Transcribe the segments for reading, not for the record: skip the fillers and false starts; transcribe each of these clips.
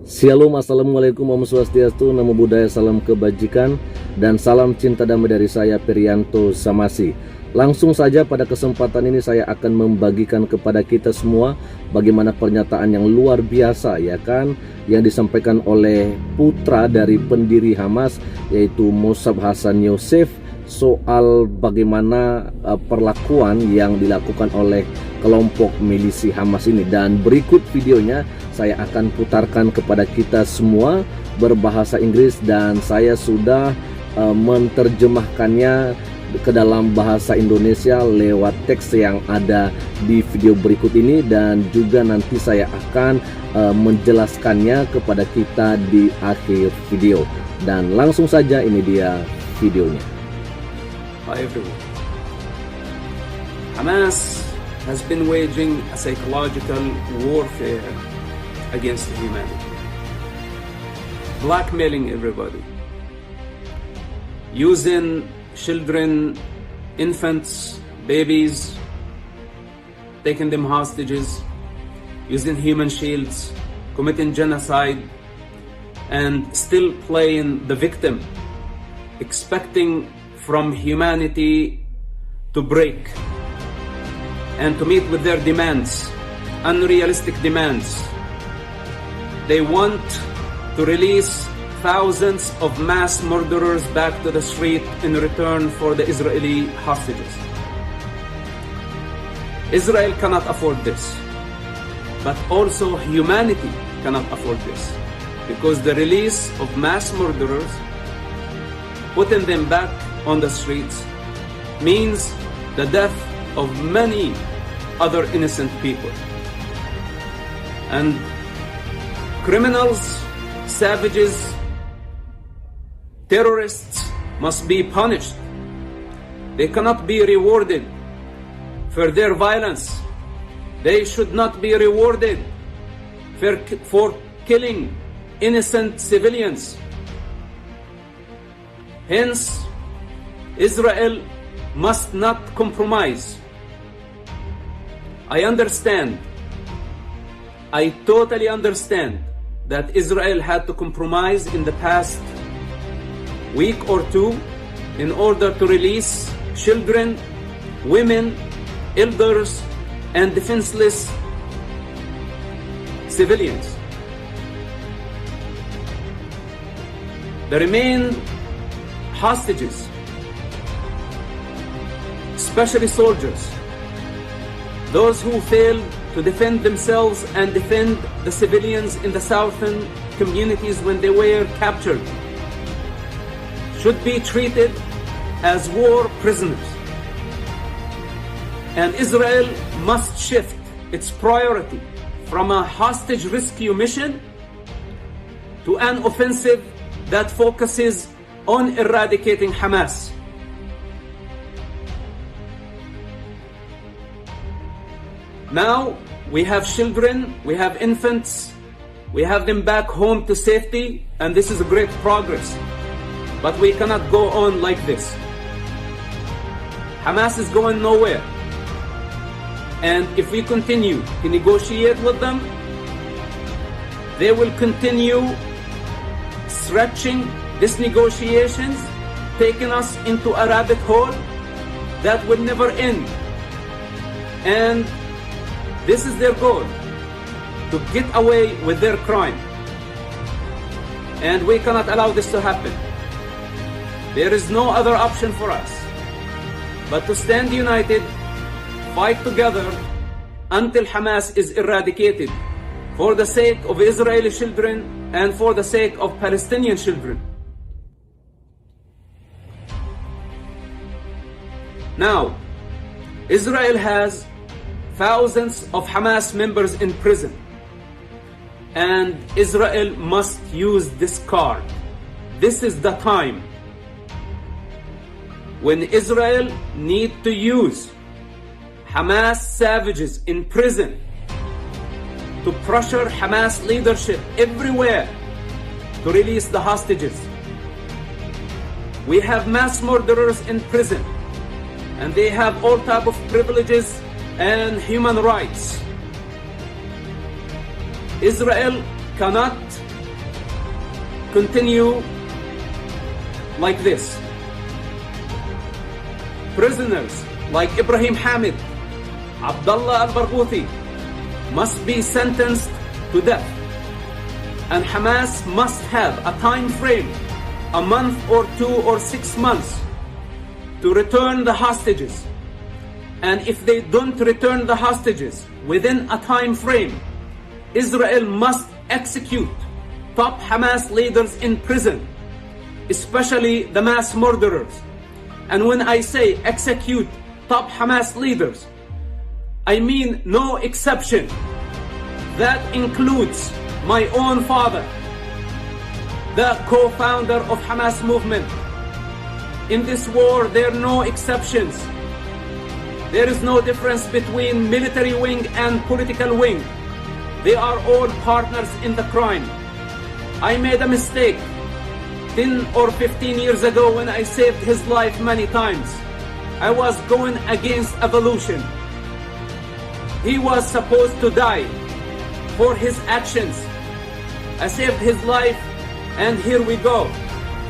Shalom, assalamualaikum, om swastiastu, namo buddhaya, salam kebajikan, dan salam cinta damai dari saya Perianto Samasi. Langsung saja pada kesempatan ini saya akan membagikan kepada kita semua bagaimana pernyataan yang luar biasa, ya kan, yang disampaikan oleh Putra dari pendiri Hamas, yaitu Musab Hasan Yosef, soal bagaimana perlakuan yang dilakukan oleh kelompok milisi Hamas ini. Dan berikut videonya saya akan putarkan kepada kita semua berbahasa Inggris, dan saya sudah menerjemahkannya ke dalam bahasa Indonesia lewat teks yang ada di video berikut ini, dan juga nanti saya akan menjelaskannya kepada kita di akhir video. Dan langsung saja, ini dia videonya. Hi everyone. Hamas has been waging a psychological warfare against humanity, blackmailing everybody, using children, infants, babies, taking them hostages, using human shields, committing genocide, and still playing the victim, expecting from humanity to break and to meet with their demands, unrealistic demands. They want to release thousands of mass murderers back to the street in return for the Israeli hostages. Israel cannot afford this, but also humanity cannot afford this, because the release of mass murderers, putting them back on the streets, means the death of many other innocent people. And criminals, savages, terrorists must be punished. They cannot be rewarded for their violence. They should not be rewarded for killing innocent civilians. Hence, Israel must not compromise. I understand, I totally understand that Israel had to compromise in the past week or two in order to release children, women, elders, and defenseless civilians. The remain hostages, especially soldiers, those who failed to defend themselves and defend the civilians in the southern communities when they were captured, should be treated as war prisoners. And Israel must shift its priority from a hostage rescue mission to an offensive that focuses on eradicating Hamas. Now we have children, we have infants, we have them back home to safety, and this is a great progress. But we cannot go on like this. Hamas is going nowhere. And if we continue to negotiate with them, they will continue stretching these negotiations, taking us into a rabbit hole that will never end. And this is their goal, to get away with their crime. And we cannot allow this to happen. There is no other option for us but to stand united, fight together until Hamas is eradicated, for the sake of Israeli children and for the sake of Palestinian children. Now, Israel has thousands of Hamas members in prison, and Israel must use this card. This is the time when Israel needs to use Hamas savages in prison to pressure Hamas leadership everywhere to release the hostages. We have mass murderers in prison, and they have all type of privileges and human rights. Israel cannot continue like this. Prisoners like Ibrahim Hamid, Abdullah al-Barghouthi must be sentenced to death. And Hamas must have a time frame, a month or 2 or 6 months, to return the hostages. And if they don't return the hostages within a time frame, Israel must execute top Hamas leaders in prison, especially the mass murderers. And when I say execute top Hamas leaders, I mean no exception. That includes my own father, the co-founder of Hamas movement. In this war, there are no exceptions. There is no difference between military wing and political wing. They are all partners in the crime. I made a mistake 10 or 15 years ago when I saved his life many times. I was going against evolution. He was supposed to die for his actions. I saved his life, and here we go.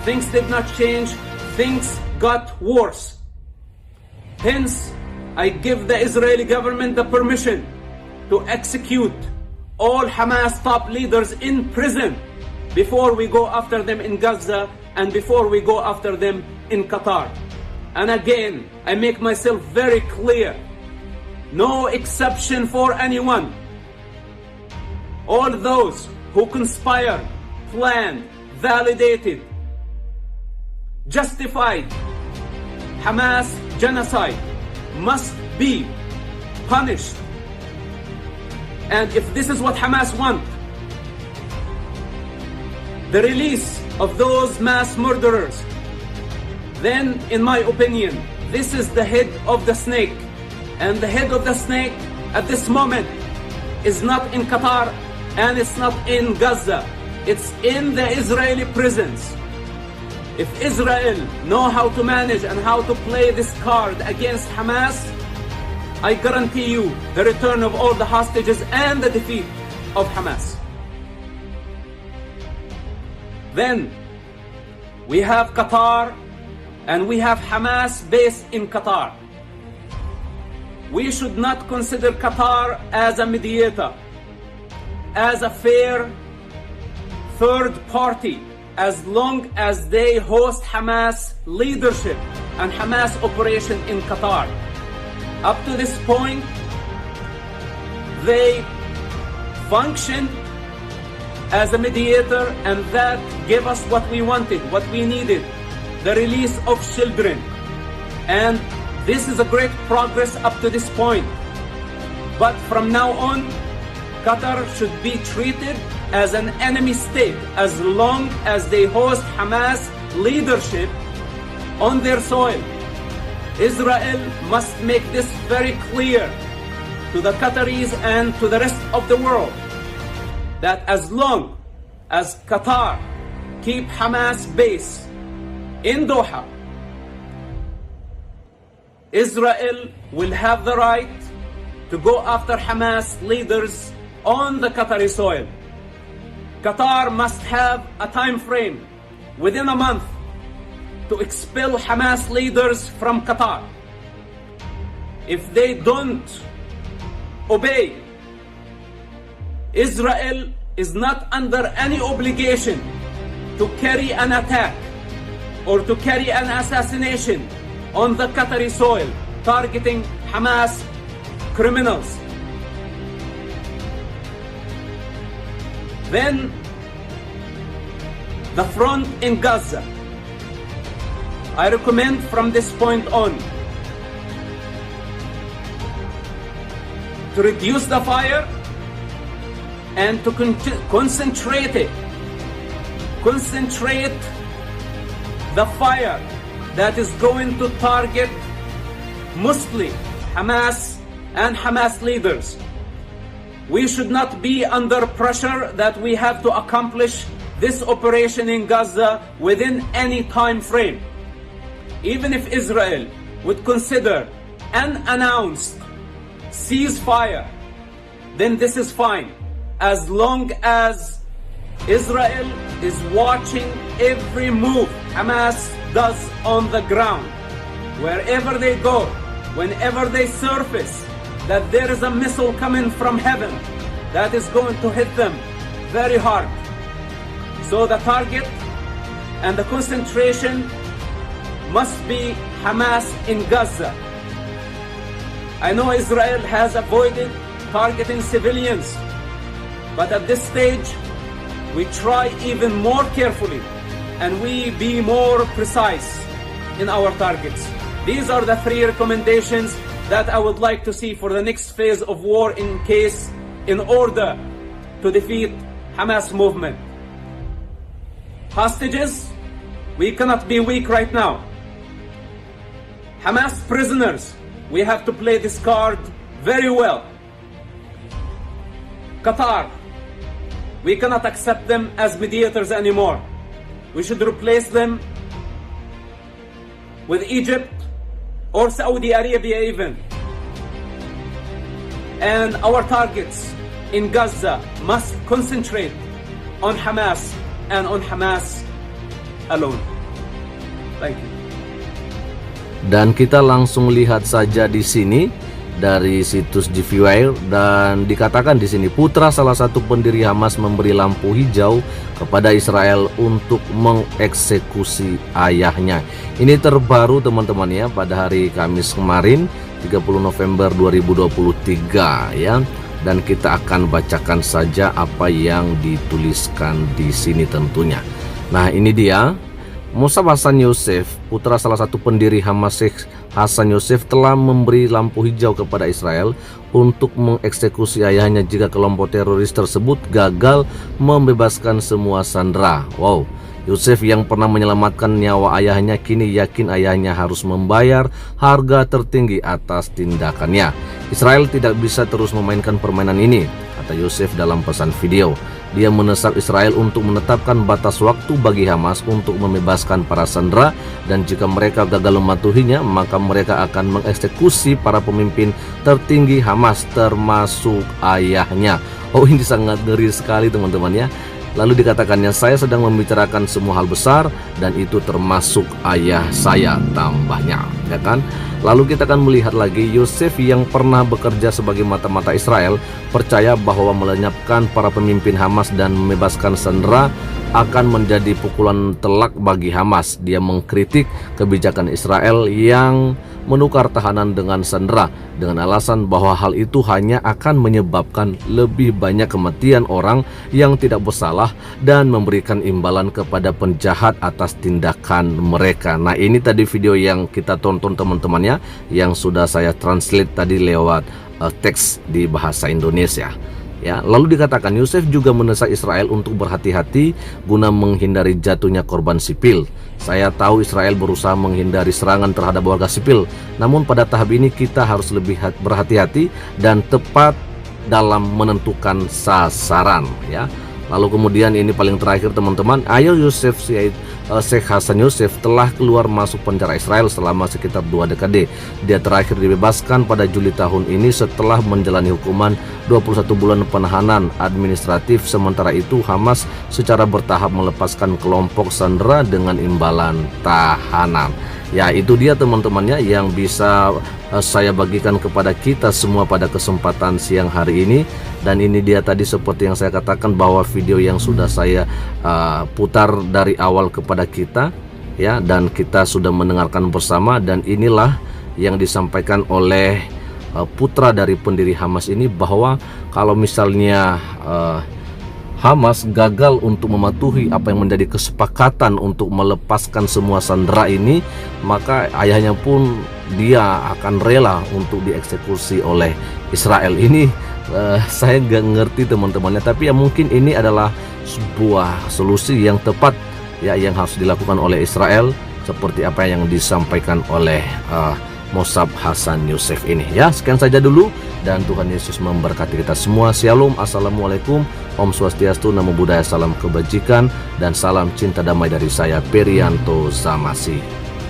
Things did not change. Things got worse. Hence, I give the Israeli government the permission to execute all Hamas top leaders in prison before we go after them in Gaza and before we go after them in Qatar. And again, I make myself very clear. No exception for anyone. All those who conspired, planned, validated, justified Hamas genocide must be punished. And if this is what Hamas want, the release of those mass murderers, then in my opinion, this is the head of the snake. And the head of the snake at this moment is not in Qatar and it's not in Gaza. It's in the Israeli prisons. If Israel know how to manage and how to play this card against Hamas, I guarantee you the return of all the hostages and the defeat of Hamas. Then we have Qatar and we have Hamas based in Qatar. We should not consider Qatar as a mediator, as a fair third party, as long as they host Hamas leadership and Hamas operation in Qatar. Up to this point, they functioned as a mediator, and that gave us what we wanted, what we needed, the release of children. And this is a great progress up to this point. But from now on, Qatar should be treated as an enemy state as long as they host Hamas leadership on their soil. Israel must make this very clear to the Qataris and to the rest of the world that as long as Qatar keep Hamas base in Doha, Israel will have the right to go after Hamas leaders on the Qatari soil. Qatar must have a time frame within a month to expel Hamas leaders from Qatar. If they don't obey, Israel is not under any obligation to carry an attack or to carry an assassination on the Qatari soil targeting Hamas criminals. Then the front in Gaza, I recommend from this point on to reduce the fire and to concentrate the fire that is going to target mostly Hamas and Hamas leaders. We should not be under pressure that we have to accomplish this operation in Gaza within any time frame. Even if Israel would consider an announced ceasefire, then this is fine, as long as Israel is watching every move Hamas does on the ground. Wherever they go, whenever they surface, that there is a missile coming from heaven that is going to hit them very hard. So the target and the concentration must be Hamas in Gaza. I know Israel has avoided targeting civilians, but at this stage, we try even more carefully and we be more precise in our targets. These are the 3 recommendations that I would like to see for the next phase of war in order to defeat Hamas movement. Hostages, we cannot be weak right now. Hamas prisoners, we have to play this card very well. Qatar, we cannot accept them as mediators anymore. We should replace them with Egypt or Saudi Arabia even. And our targets in Gaza must concentrate on Hamas and on Hamas alone. Thank you. Dan kita langsung lihat saja di sini dari situs GVWire, dan dikatakan di sini Putra, salah satu pendiri Hamas, memberi lampu hijau kepada Israel untuk mengeksekusi ayahnya. Ini terbaru teman-teman ya, pada hari Kamis kemarin 30 November 2023 ya. Dan kita akan bacakan saja apa yang dituliskan di sini tentunya. Nah, ini dia. Musab Hasan Yosef, putra salah satu pendiri Hamas, Hasan Yosef, telah memberi lampu hijau kepada Israel untuk mengeksekusi ayahnya jika kelompok teroris tersebut gagal membebaskan semua sandera. Wow, Yosef yang pernah menyelamatkan nyawa ayahnya kini yakin ayahnya harus membayar harga tertinggi atas tindakannya. Israel tidak bisa terus memainkan permainan ini, kata Yosef dalam pesan video. Dia mendesak Israel untuk menetapkan batas waktu bagi Hamas untuk membebaskan para sandera, dan jika mereka gagal mematuhinya, maka mereka akan mengeksekusi para pemimpin tertinggi Hamas termasuk ayahnya. Oh, ini sangat ngeri sekali teman-teman ya. Lalu dikatakannya, saya sedang membicarakan semua hal besar dan itu termasuk ayah saya, tambahnya, ya kan? Lalu kita akan melihat lagi Yosef yang pernah bekerja sebagai mata-mata Israel percaya bahwa melenyapkan para pemimpin Hamas dan membebaskan sandera akan menjadi pukulan telak bagi Hamas. Dia mengkritik kebijakan Israel yang menukar tahanan dengan sandera dengan alasan bahwa hal itu hanya akan menyebabkan lebih banyak kematian orang yang tidak bersalah dan memberikan imbalan kepada penjahat atas tindakan mereka. Nah, ini tadi video yang kita tonton teman-teman ya, yang sudah saya translate tadi lewat teks di bahasa Indonesia. Ya, lalu dikatakan Yosef juga mendesak Israel untuk berhati-hati guna menghindari jatuhnya korban sipil. Saya tahu Israel berusaha menghindari serangan terhadap warga sipil, namun pada tahap ini kita harus lebih berhati-hati dan tepat dalam menentukan sasaran ya. Lalu kemudian ini paling terakhir teman-teman, ayah Yosef Sheikh Hasan Yosef telah keluar masuk penjara Israel selama sekitar 2 dekade. Dia terakhir dibebaskan pada Juli tahun ini setelah menjalani hukuman 21 bulan penahanan administratif. Sementara itu Hamas secara bertahap melepaskan kelompok sandera dengan imbalan tahanan. Ya, itu dia teman-temannya yang bisa saya bagikan kepada kita semua pada kesempatan siang hari ini. Dan ini dia tadi seperti yang saya katakan bahwa video yang sudah saya putar dari awal kepada kita ya, dan kita sudah mendengarkan bersama. Dan inilah yang disampaikan oleh putra dari pendiri Hamas ini, bahwa kalau misalnya Hamas gagal untuk mematuhi apa yang menjadi kesepakatan untuk melepaskan semua sandera ini, maka ayahnya pun dia akan rela untuk dieksekusi oleh Israel. Ini saya nggak ngerti teman-temannya, tapi ya mungkin ini adalah sebuah solusi yang tepat ya, yang harus dilakukan oleh Israel seperti apa yang disampaikan oleh Musab Hasan Yosef ini ya. Sekian saja dulu, dan Tuhan Yesus memberkati kita semua. Shalom, assalamualaikum, Om Swastiastu, Namo Buddhaya, salam kebajikan dan salam cinta damai dari saya Perianto Samasi.